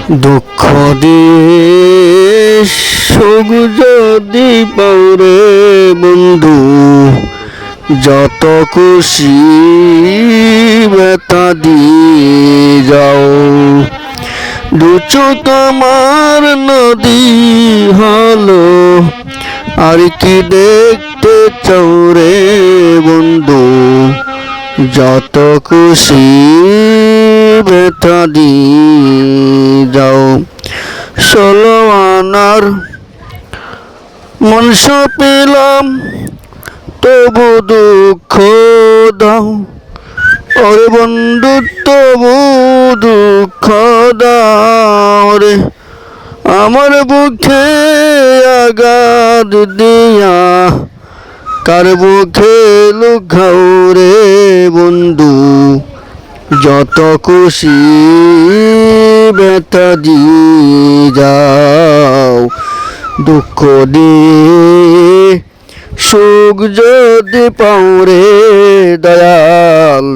দুঃখ দিয়ে সুখ যদি পাওরে বন্ধু, যত খুশি ব্যথা দিয়ে যাও। দুচো তোমার নদী হলো, আর কি দেখতে চাও রে বন্ধু, যত খুশি ব্যথা দিয়ে যাও। 16 আনার মনস পেলাম, তবু দুঃখ দাও। ওরে বন্ধু তবু দুঃখ দাও রে, আমার বুকে আঘাত দিয়া কার বুকে লুকাও রে বন্ধু, যত খুশি ব্যথা দিয়ে যাও। দুঃখ দিয়ে সুখ যদি পাও রে দয়াল।